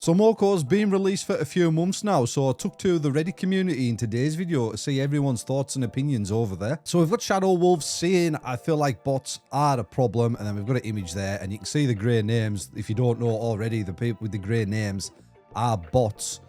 So Moco's been released for a few months now, so I took to the Reddit community in today's video to see everyone's thoughts and opinions over there. So we've got Shadow Wolves saying, I feel like bots are a problem, and then we've got an image there, and you can see the grey names. If you don't know already, the people with the grey names are bots,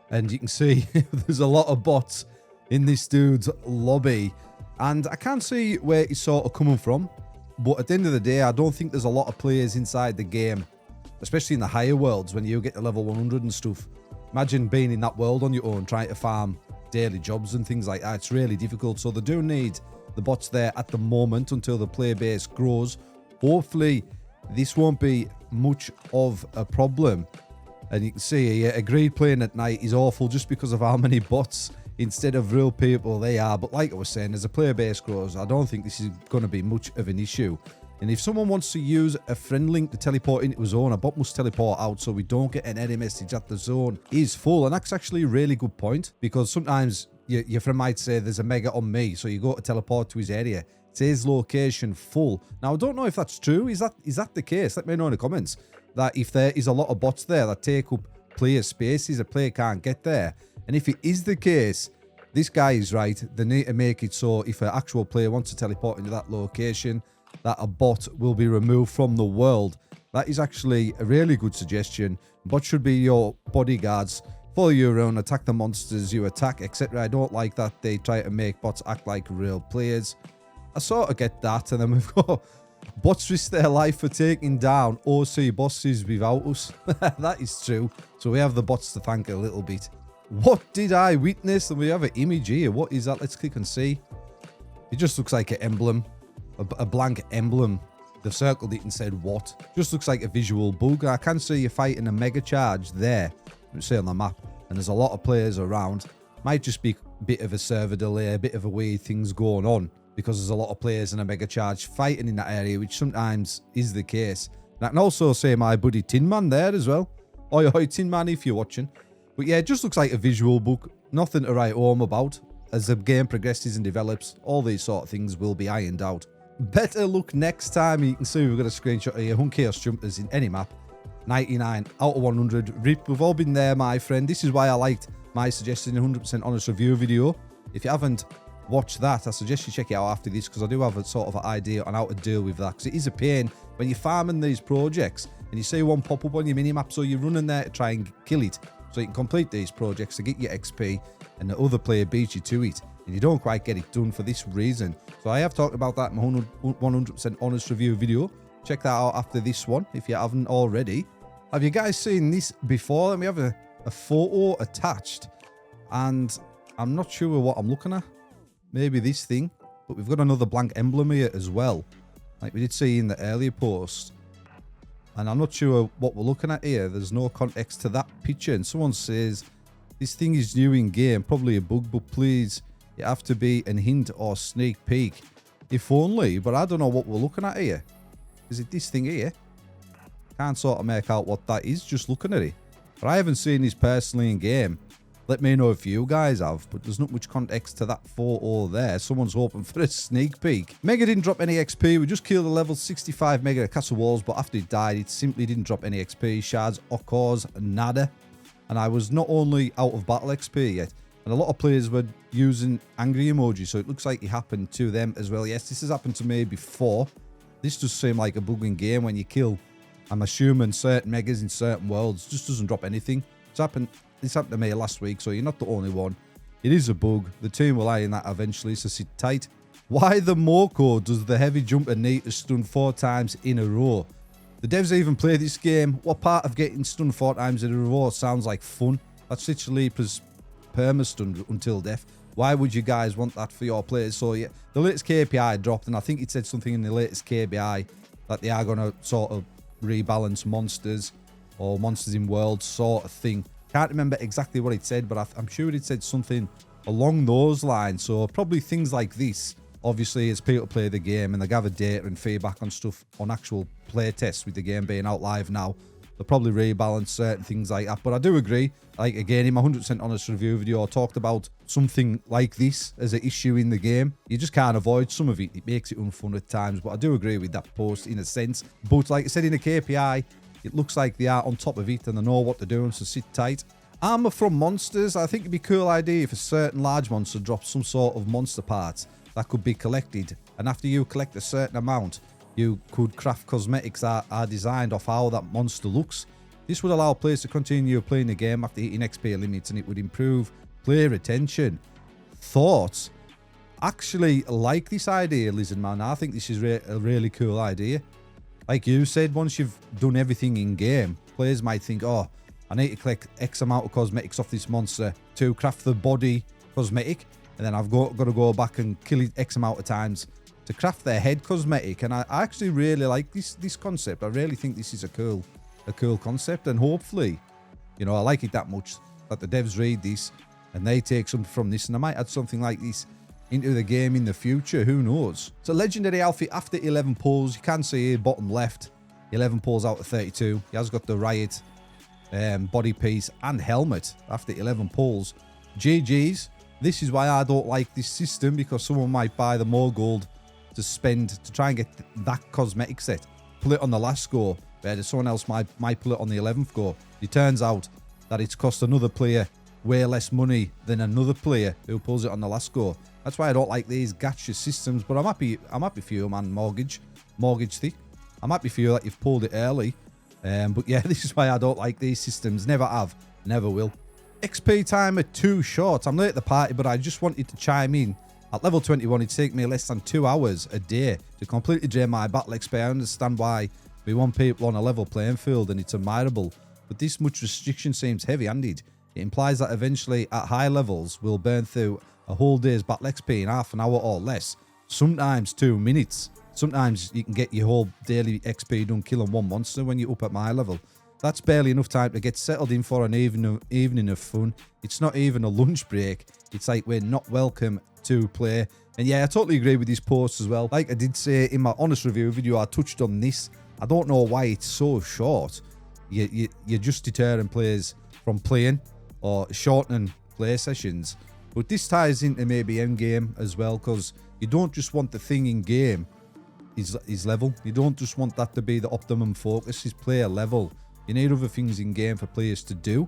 and you can see there's a lot of bots in this dude's lobby, and I can't see where he's sort of coming from, but at the end of the day, I don't think there's a lot of players inside the game, especially in the higher worlds when you get to level 100 and stuff. Imagine being in that world on your own, trying to farm daily jobs and things like that. It's really difficult. So they do need the bots there at the moment until the player base grows. Hopefully, this won't be much of a problem. And you can see here, Agreed playing at night is awful just because of how many bots instead of real people they are. But like I was saying, as the player base grows, I don't think this is going to be much of an issue. And if someone wants to use a friend link to teleport into a zone, a bot must teleport out so we don't get an error message that the zone is full. And that's actually a really good point, because sometimes your friend might say there's a mega on me, so you go to teleport to his area. It says location full. Now, I don't know if that's true. Is that the case? Let me know in the comments. That if there is a lot of bots there that take up player spaces, a player can't get there. And if it is the case, this guy is right. They need to make it so if an actual player wants to teleport into that location, that a bot will be removed from the world. That is actually a really good suggestion. Bots should be your bodyguards, follow you around, attack the monsters you attack, etc. I don't like that they try to make bots act like real players. I sort of get that. And then we've got bots risk their life for taking down OC bosses without us. That is true. So we have the bots to thank a little bit. What did I witness? And we have an image here. What is that? Let's click and see. It just looks like an emblem. A blank emblem. They've circled it and said what. Just looks like a visual bug. I can see you fighting a mega charge there. You see on the map. And there's a lot of players around. Might just be a bit of a server delay, a bit of a weird things going on, because there's a lot of players in a mega charge fighting in that area, which sometimes is the case. And I can also say my buddy Tin Man there as well. Oi, oi, Tin Man, if you're watching. But yeah, it just looks like a visual book. Nothing to write home about. As the game progresses and develops, all these sort of things will be ironed out. Better luck next time. You can see we've got a screenshot of your Hunt Chaos Jumpers in any map. 99 out of 100. Rip, we've all been there, my friend. This is why I liked my suggested 100% honest review video. If you haven't watched that, I suggest you check it out after this, because I do have a sort of an idea on how to deal with that. Because it is a pain when you're farming these projects and you see one pop up on your minimap, so you're running there to try and kill it so you can complete these projects to get your XP, and the other player beats you to it, and you don't quite get it done for this reason. So I have talked about that in my 100% honest review video. Check that out after this one if you haven't already. Have you guys seen this before? Let me have a photo attached, and I'm not sure what I'm looking at. Maybe this thing, but we've got another blank emblem here as well, like we did see in the earlier post. And I'm not sure what we're looking at here. There's no context to that picture, and someone says this thing is new in game, probably a bug, but please, you have to be a hint or sneak peek. If only, but I don't know what we're looking at here. Is it this thing here? Can't sort of make out what that is just looking at it. But I haven't seen this personally in game. Let me know if you guys have, but there's not much context to that photo there. Someone's hoping for a sneak peek. Mega didn't drop any XP. We just killed a level 65 Mega at Castle Walls, but after it died, it simply didn't drop any XP, shards, or cause, nada. And I was not only out of battle XP yet, and a lot of players were using angry emojis, so it looks like it happened to them as well. Yes, this has happened to me before. This does seem like a bug in game when you kill, I'm assuming, certain megas in certain worlds. Just doesn't drop anything. This happened to me last week, so you're not the only one. It is a bug. The team will iron that eventually, so sit tight. Why the Moco does the heavy jumper need to stun 4 times in a row? The devs even play this game. What part of getting stunned 4 times in a row sounds like fun? That's literally perma-stunned until death. Why would you guys want that for your players? So yeah, the latest KPI dropped, and I think it said something in the latest KPI that they are going to sort of rebalance monsters, or monsters in worlds sort of thing. Can't remember exactly what it said, but I'm sure it said something along those lines. So probably things like this, obviously, as people play the game and they gather data and feedback on stuff on actual play tests with the game being out live now, they'll probably rebalance certain things like that. But I do agree, like again, in my 100% honest review video, I talked about something like this as an issue in the game. You just can't avoid some of it. It makes it unfun at times, but I do agree with that post in a sense. But like I said in the KPI, It looks like they are on top of it and they know what they're doing, so sit tight. Armor from monsters. I think it'd be a cool idea if a certain large monster drops some sort of monster parts that could be collected. And after you collect a certain amount, you could craft cosmetics that are designed off how that monster looks. This would allow players to continue playing the game after hitting XP limits, and it would improve player retention. Thoughts? Actually like this idea, Lizard Man. I think this is a really cool idea. Like you said, once you've done everything in game, players might think, oh, I need to collect X amount of cosmetics off this monster to craft the body cosmetic, and then I've got to go back and kill it X amount of times to craft their head cosmetic. And I actually really like this concept. I really think this is a cool concept, and hopefully, you know, I like it that much that the devs read this and they take something from this, and I might add something like this into the game in the future. Who knows? So legendary outfit after 11 pulls. You can see here bottom left, 11 pulls out of 32. He has got the riot body piece and helmet after 11 pulls. GG's. This is why I don't like this system, because someone might buy the more gold to spend to try and get that cosmetic set, pull it on the last score, whereas someone else might pull it on the 11th go. It turns out that it's cost another player way less money than another player who pulls it on the last score. That's why I don't like these gacha systems. But I'm happy for you, man. Mortgage thick. I'm happy for you that you've pulled it early. But yeah, this is why I don't like these systems. Never have, never will. XP timer too short. I'm late at the party, but I just wanted to chime in. At level 21, it'd take me less than 2 hours a day to completely drain my battle XP. I understand why we want people on a level playing field, and it's admirable. But this much restriction seems heavy-handed. It implies that eventually, at high levels, we'll burn through a whole day's battle XP in half an hour or less. Sometimes 2 minutes. Sometimes you can get your whole daily XP done killing one monster when you're up at my level. That's barely enough time to get settled in for an evening of fun. It's not even a lunch break. It's like we're not welcome to play. And yeah, I totally agree with these posts as well. Like I did say in my honest review video, I touched on this. I don't know why it's so short. You're just deterring players from playing or shortening play sessions. But this ties into maybe endgame as well, because you don't just want the thing in game is level. You don't just want that to be the optimum focus, is player level. You need other things in game for players to do.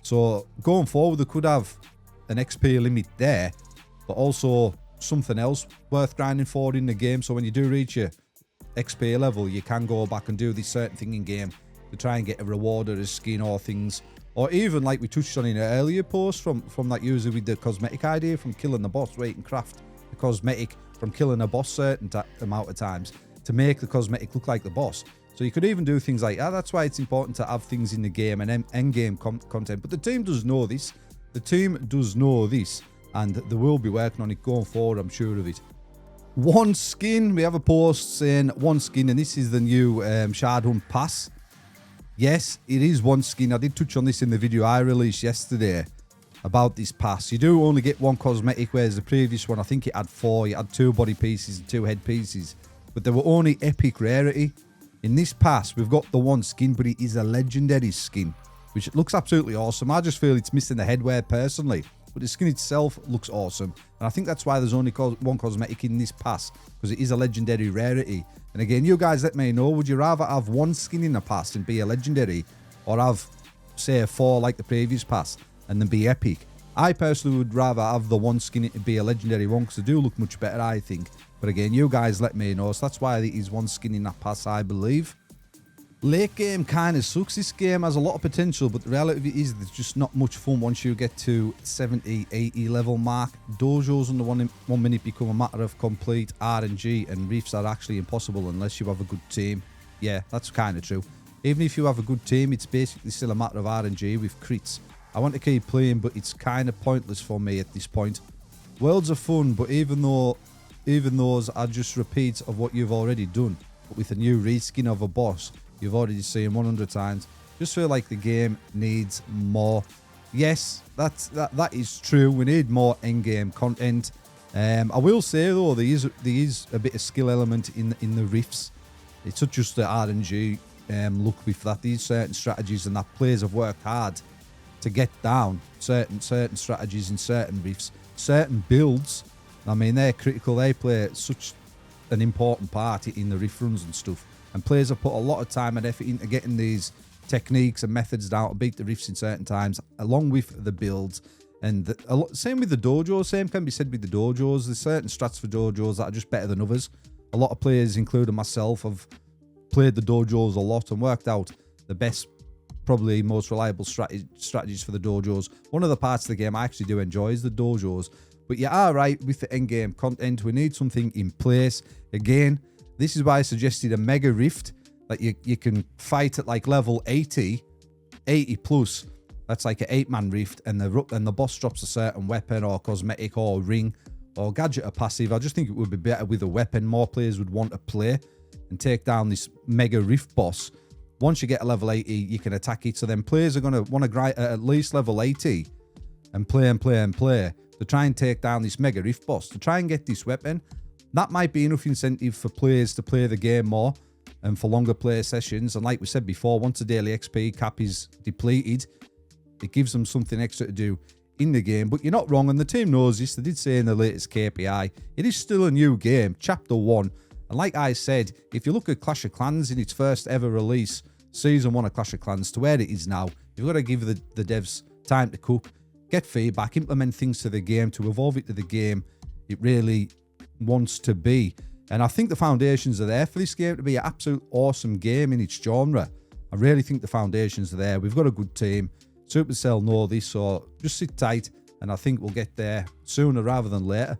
So going forward, they could have an XP limit there, but also something else worth grinding for in the game. So when you do reach your XP level, you can go back and do this certain thing in game to try and get a reward or a skin or things. Or even like we touched on in an earlier post from that user with the cosmetic idea, from killing the boss where you can craft the cosmetic from killing a boss certain amount of times to make the cosmetic look like the boss. So you could even do things like that. That's why it's important to have things in the game and end-game content. But the team does know this. The team does know this, and they will be working on it going forward, I'm sure of it. One skin. We have a post saying one skin, and this is the new Shard Hunt Pass. Yes, it is one skin. I did touch on this in the video I released yesterday about this pass. You do only get one cosmetic, whereas the previous one, I think it had 4. You had 2 body pieces and 2 head pieces, but they were only epic rarity. In this pass, we've got the one skin, but it is a legendary skin, which looks absolutely awesome. I just feel it's missing the headwear personally, but the skin itself looks awesome. And I think that's why there's only one cosmetic in this pass, because it is a legendary rarity. And again, you guys let me know, would you rather have one skin in the pass and be a legendary, or have, say, 4 like the previous pass and then be epic? I personally would rather have the one skin and be a legendary one, because they do look much better, I think. But again, you guys let me know. So that's why it is one skin in that pass, I believe. Late game kind of sucks. This game has a lot of potential, but the reality is there's just not much fun once you get to 70, 80 level mark. Dojos under 1 minute become a matter of complete RNG, and reefs are actually impossible unless you have a good team. Yeah, that's kind of true. Even if you have a good team, it's basically still a matter of RNG with crits. I want to keep playing, but it's kind of pointless for me at this point. Worlds are fun, but even those are just repeats of what you've already done, but with a new reskin of a boss you've already seen 100 times. Just feel like the game needs more. Yes, that is true. We need more end-game content. I will say though, there is a bit of skill element in the riffs. It's not just the RNG look with that. These certain strategies and that players have worked hard to get down certain strategies in certain riffs, certain builds. I mean, they're critical. They play such an important part in the riff runs and stuff. and players have put a lot of time and effort into getting these techniques and methods down to beat the rifts in certain times, along with the builds. And same with the dojos. Same can be said with the dojos. There's certain strats for dojos that are just better than others. A lot of players, including myself, have played the dojos a lot and worked out the best, probably most reliable strategies for the dojos. One of the parts of the game I actually do enjoy is the dojos. But you are right with the end game content. We need something in place. Again, this is why I suggested a mega rift that you can fight at like level 80 plus. That's like an 8-man rift, and the boss drops a certain weapon or cosmetic or ring or gadget or passive. I just think it would be better with a weapon. More players would want to play and take down this mega rift boss. Once you get a level 80, you can attack it. So then players are going to want to grind at least level 80 and play to try and take down this mega rift boss, to try and get this weapon. That might be enough incentive for players to play the game more and for longer play sessions. And like we said before, once the daily XP cap is depleted, it gives them something extra to do in the game. But you're not wrong, and the team knows this. They did say in the latest KPI, it is still a new game, Chapter 1. And like I said, if you look at Clash of Clans in its first ever release, Season 1 of Clash of Clans, to where it is now, you've got to give the devs time to cook, get feedback, implement things to the game, to evolve it to the game it really wants to be. And I think the foundations are there for this game to be an absolute awesome game in its genre. I really think the foundations are there. We've got a good team. Supercell know this, so just sit tight, and I think we'll get there sooner rather than later.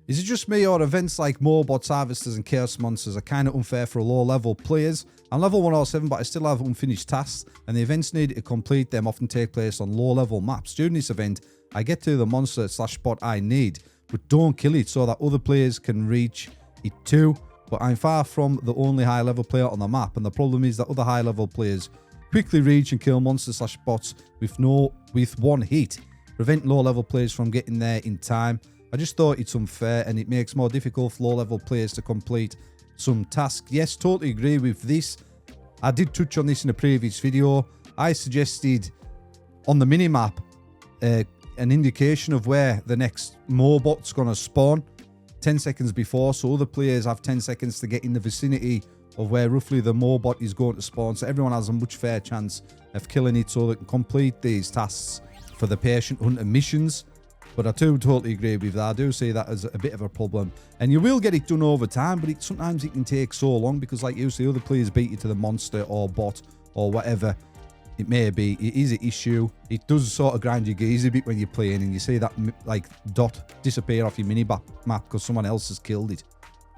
Is it just me, or events like Mobots, Harvesters and Chaos Monsters are kind of unfair for low-level players? I'm level 107, but I still have unfinished tasks, and the events needed to complete them often take place on low-level maps. During this event, I get to the monster/spot I need, but don't kill it so that other players can reach it too. But I'm far from the only high-level player on the map, and the problem is that other high-level players quickly reach and kill monsters/bots with one hit, preventing low-level players from getting there in time. I just thought it's unfair, and it makes more difficult for low-level players to complete some tasks. Yes, totally agree with this. I did touch on this in a previous video. I suggested on the minimap an indication of where the next Mobot's going to spawn 10 seconds before, so other players have 10 seconds to get in the vicinity of where roughly the Mobot is going to spawn, so everyone has a much fair chance of killing it so they can complete these tasks for the patient hunter missions. But I do totally agree with that. I do see that as a bit of a problem. And you will get it done over time, but sometimes it can take so long because, like you see, other players beat you to the monster or bot or whatever it may be. It is an issue. It does sort of grind your gears a bit when you're playing, and you see that like dot disappear off your mini-map because someone else has killed it.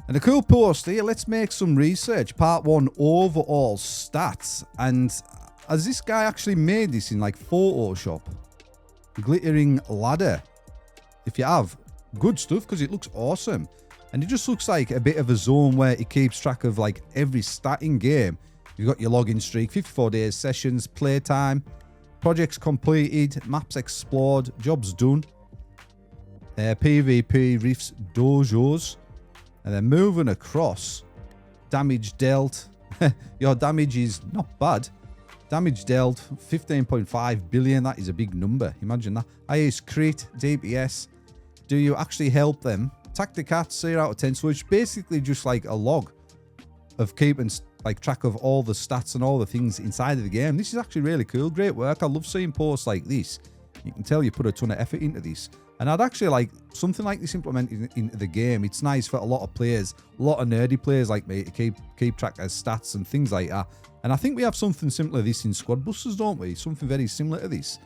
And a cool post here. Let's make some research. Part 1, overall stats. And has this guy actually made this in like Photoshop? Glittering ladder. If you have, good stuff, because it looks awesome. And it just looks like a bit of a zone where it keeps track of like every stat in game. You've got your login streak, 54 days, sessions, playtime, projects completed, maps explored, jobs done, PvP, rifts, dojos. And then moving across, damage dealt. Your damage is not bad. Damage dealt, 15.5 billion. That is a big number. Imagine that. Highest crit, DPS. Do you actually help them? Tactic cats, 0 out of 10. So it's basically just like a log of keeping like track of all the stats and all the things inside of the game. This is actually really cool. Great work. I love seeing posts like this. You can tell you put a ton of effort into this. And I'd actually like something like this implemented into the game. It's nice for a lot of players, a lot of nerdy players like me, to keep track of stats and things like that. And I think we have something similar to this in Squad Busters, don't we? Something very similar to this.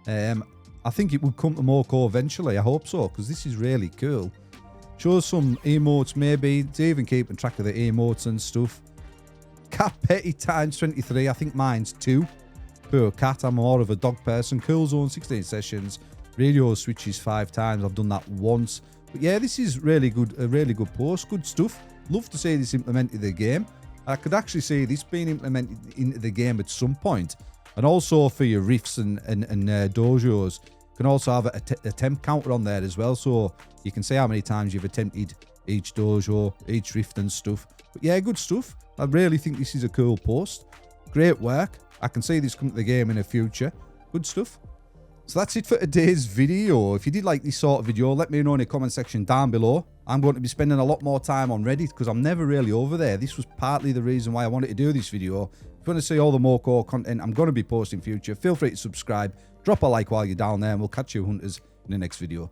I think it would come to Moco eventually. I hope so, because this is really cool. Shows some emotes maybe. It's even keeping track of the emotes and stuff. Cat petty times 23. I think mine's 2. Poor cat. I'm more of a dog person. Cool zone, 16 sessions. Radio switches 5 times. I've done that once. But yeah, this is really good. A really good post. Good stuff. Love to see this implemented in the game. I could actually see this being implemented into the game at some point. And also for your rifts and dojos, you can also have an attempt counter on there as well. So you can see how many times you've attempted each dojo, each rift and stuff. But yeah, good stuff. I really think this is a cool post. Great work. I can see this come to the game in the future. Good stuff. So that's it for today's video. If you did like this sort of video, let me know in the comment section down below. I'm going to be spending a lot more time on Reddit because I'm never really over there. This was partly the reason why I wanted to do this video. If you want to see all the Moco content I'm going to be posting in future, feel free to subscribe, drop a like while you're down there, and we'll catch you hunters in the next video.